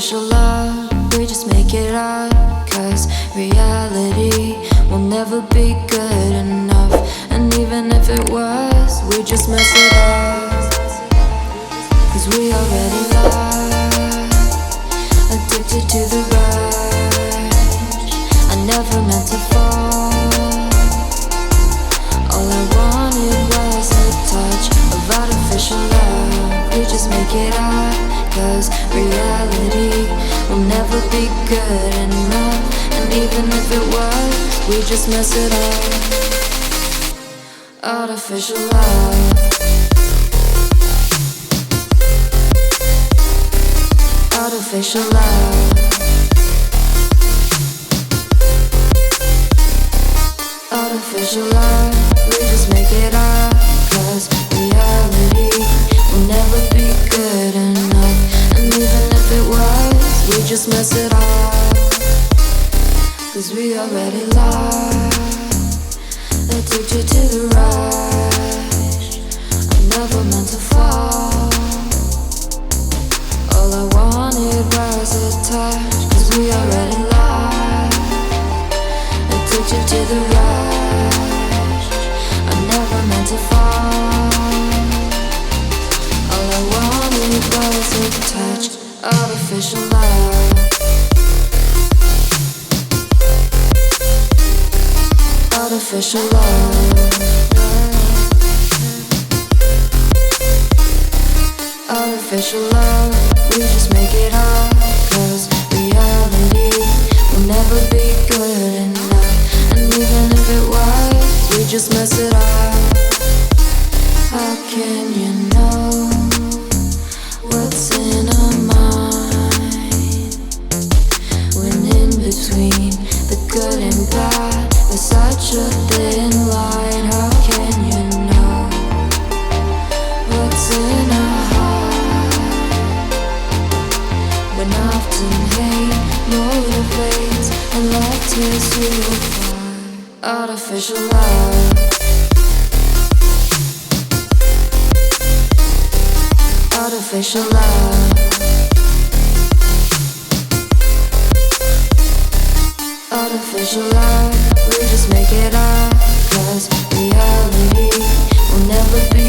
Artificial love, we just make it up. Cause reality will never be good enough. And even if it was, we just mess it up. Cause we already lost, addicted to the rush. I never meant to fall. All I wanted was a touch of artificial love. We just make it up. Cause reality will never be good enough. And even if it was, we just mess it up. Artificial love. Artificial love. Artificial love. We just make it up. Cause reality will never be good enough. And even if it was, we just mess it up. Cause we already lost, addicted to the rush. I never meant to fall. All I wanted was a touch. Cause we already lost, addicted to the rush. I never meant to fall. All I wanted was a touch. Artificial love. Artificial love. Artificial love. We just make it up. Cause reality will never be good enough. And even if it was, we just mess it up. How can you know what's in our mind when in between the good and bad there's such a thin line? How can you know what's in our heart when often hate motivates and love tears you apart? Artificial love. Artificial love. Artificial love. We just make it up. Cause reality will never be